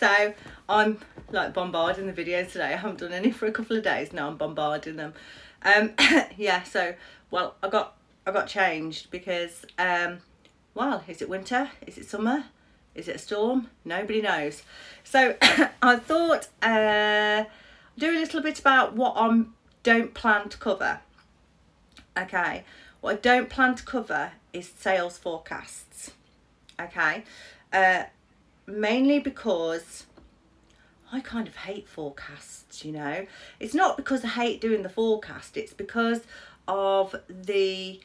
So I'm like bombarding the videos today. I haven't done any for a couple of days now. I'm bombarding them. Yeah, so well, I got changed because well, is it winter? Is it summer? Is it a storm? Nobody knows. So I thought do a little bit about what I don't plan to cover. Okay, what I don't plan to cover is sales forecasts. Okay, mainly because I kind of hate forecasts, you know. It's not because I hate doing the forecast, it's because of the,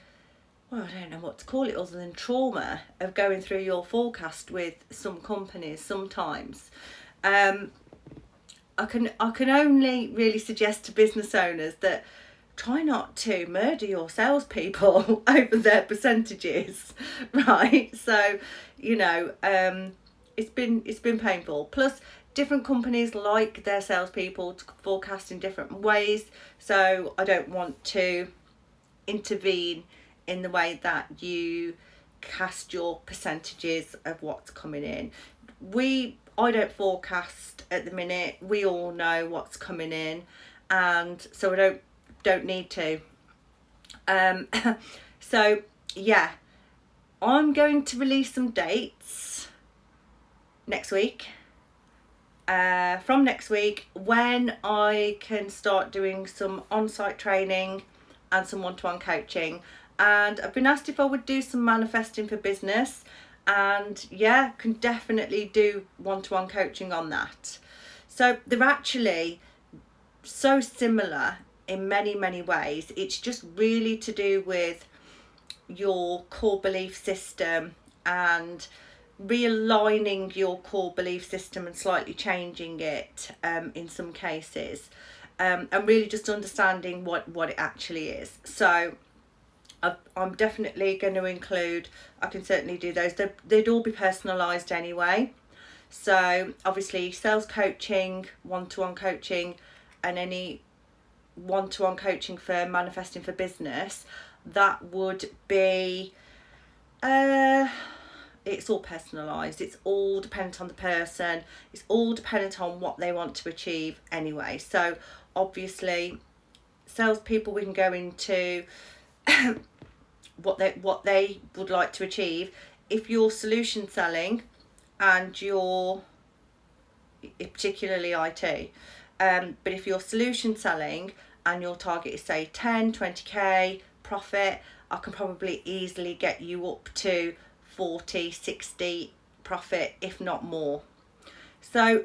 well, I don't know what to call it other than trauma of going through your forecast with some companies sometimes. I can only really suggest to business owners that try not to murder your salespeople over their percentages, right? So, you know, it's been painful. Plus, different companies like their salespeople to forecast in different ways. So I don't want to intervene in the way that you cast your percentages of what's coming in. I don't forecast at the minute. We all know what's coming in, and so I don't need to. So yeah, I'm going to release some dates next week. From next week, when I can start doing some on-site training and some one-to-one coaching. And I've been asked if I would do some manifesting for business, and yeah, can definitely do one-to-one coaching on that. So they're actually so similar in many ways. It's just really to do with your core belief system and realigning your core belief system and slightly changing it in some cases, and really just understanding what it actually is. So I'm definitely going to include, I can certainly do those. They'd all be personalised anyway. So obviously sales coaching, one-to-one coaching, and any one-to-one coaching for manifesting for business, that would be it's all personalised. It's all dependent on the person. It's all dependent on what they want to achieve anyway. So obviously salespeople, we can go into what they would like to achieve. If you're solution selling and you're particularly IT, but if you're solution selling and your target is say 10, 20k profit, I can probably easily get you up to 40, 60 profit, if not more. So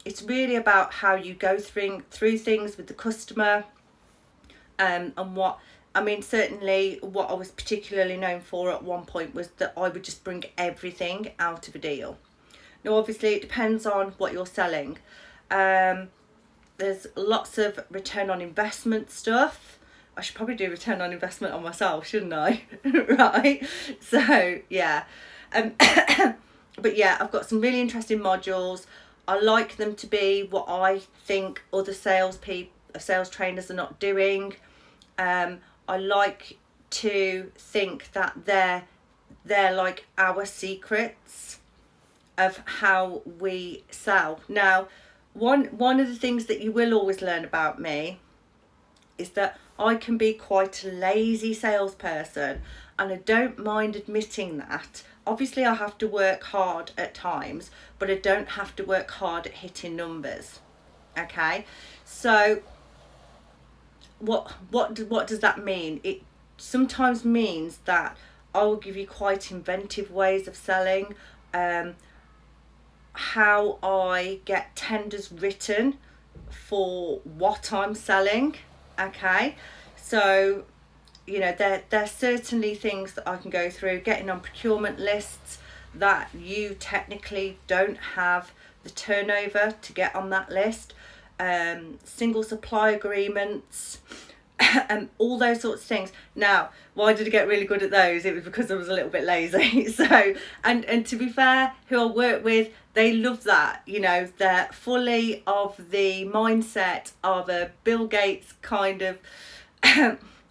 it's really about how you go through things with the customer, and what I mean, certainly what I was particularly known for at one point was that I would just bring everything out of a deal. Now obviously it depends on what you're selling. There's lots of return on investment stuff. I should probably do return on investment on myself, shouldn't I? Right, so yeah. But yeah, I've got some really interesting modules. I like them to be what I think other sales trainers are not doing. I like to think that they're like our secrets of how we sell. Now, one of the things that you will always learn about me is that I can be quite a lazy salesperson, and I don't mind admitting that. Obviously I have to work hard at times, but I don't have to work hard at hitting numbers. Okay, so what does that mean? It sometimes means that I will give you quite inventive ways of selling, how I get tenders written for what I'm selling. Okay, so you know, there's certainly things that I can go through, getting on procurement lists that you technically don't have the turnover to get on that list, single supply agreements, and all those sorts of things. Now, why did I get really good at those? It was because I was a little bit lazy. So, and to be fair, who I work with, they love that. You know, they're fully of the mindset of a Bill Gates kind of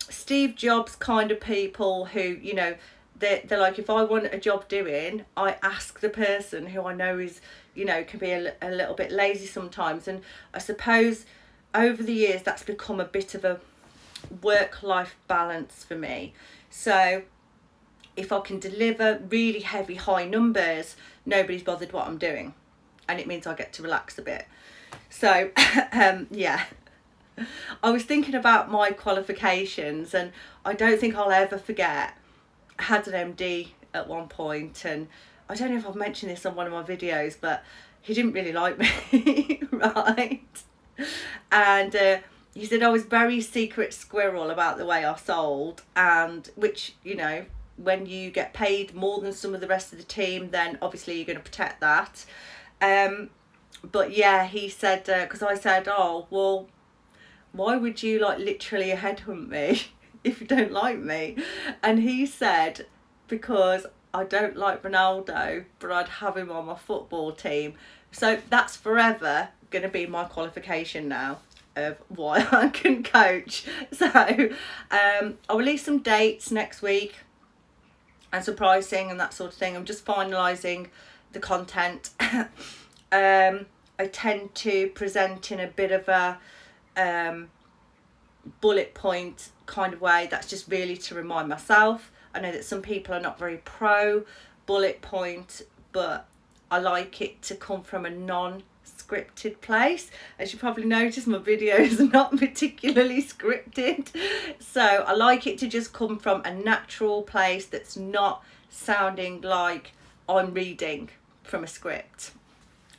Steve Jobs kind of people who, you know, they're like, if I want a job doing, I ask the person who I know is, you know, can be a little bit lazy sometimes. And I suppose over the years that's become a bit of a work-life balance for me. So if I can deliver really heavy high numbers, nobody's bothered what I'm doing, and it means I get to relax a bit. So yeah, I was thinking about my qualifications, and I don't think I'll ever forget, I had an MD at one point, and I don't know if I've mentioned this on one of my videos, but he didn't really like me, right? And he said I was very secret squirrel about the way I sold, and which, you know, when you get paid more than some of the rest of the team, then obviously you're going to protect that. But yeah, he said, because I said, oh, well, why would you like literally headhunt me if you don't like me? And he said, because I don't like Ronaldo, but I'd have him on my football team. So that's forever going to be my qualification now of why I can coach. So I'll release some dates next week and some pricing and that sort of thing. I'm just finalising the content. I tend to present in a bit of a bullet point kind of way. That's just really to remind myself. I know that some people are not very pro bullet point, but I like it to come from a non-scripted place. As you probably noticed, my videos are not particularly scripted, so I like it to just come from a natural place that's not sounding like I'm reading from a script.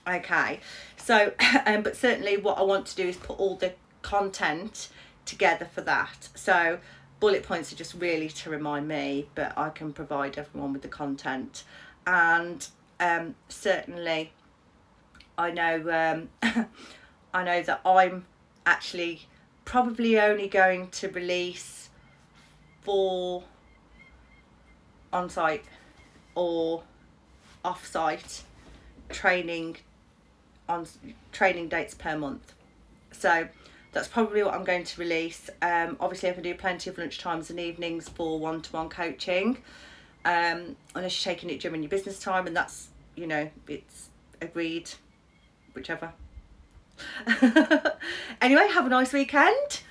Okay, so but certainly what I want to do is put all the content together for that. So bullet points are just really to remind me, but I can provide everyone with the content. And certainly I know I know that I'm actually probably only going to release 4 on-site or off-site training dates per month. So that's probably what I'm going to release. Obviously I can do plenty of lunchtimes and evenings for one-to-one coaching, unless you're taking it during your business time, and that's, you know, it's agreed, whichever. Anyway, have a nice weekend.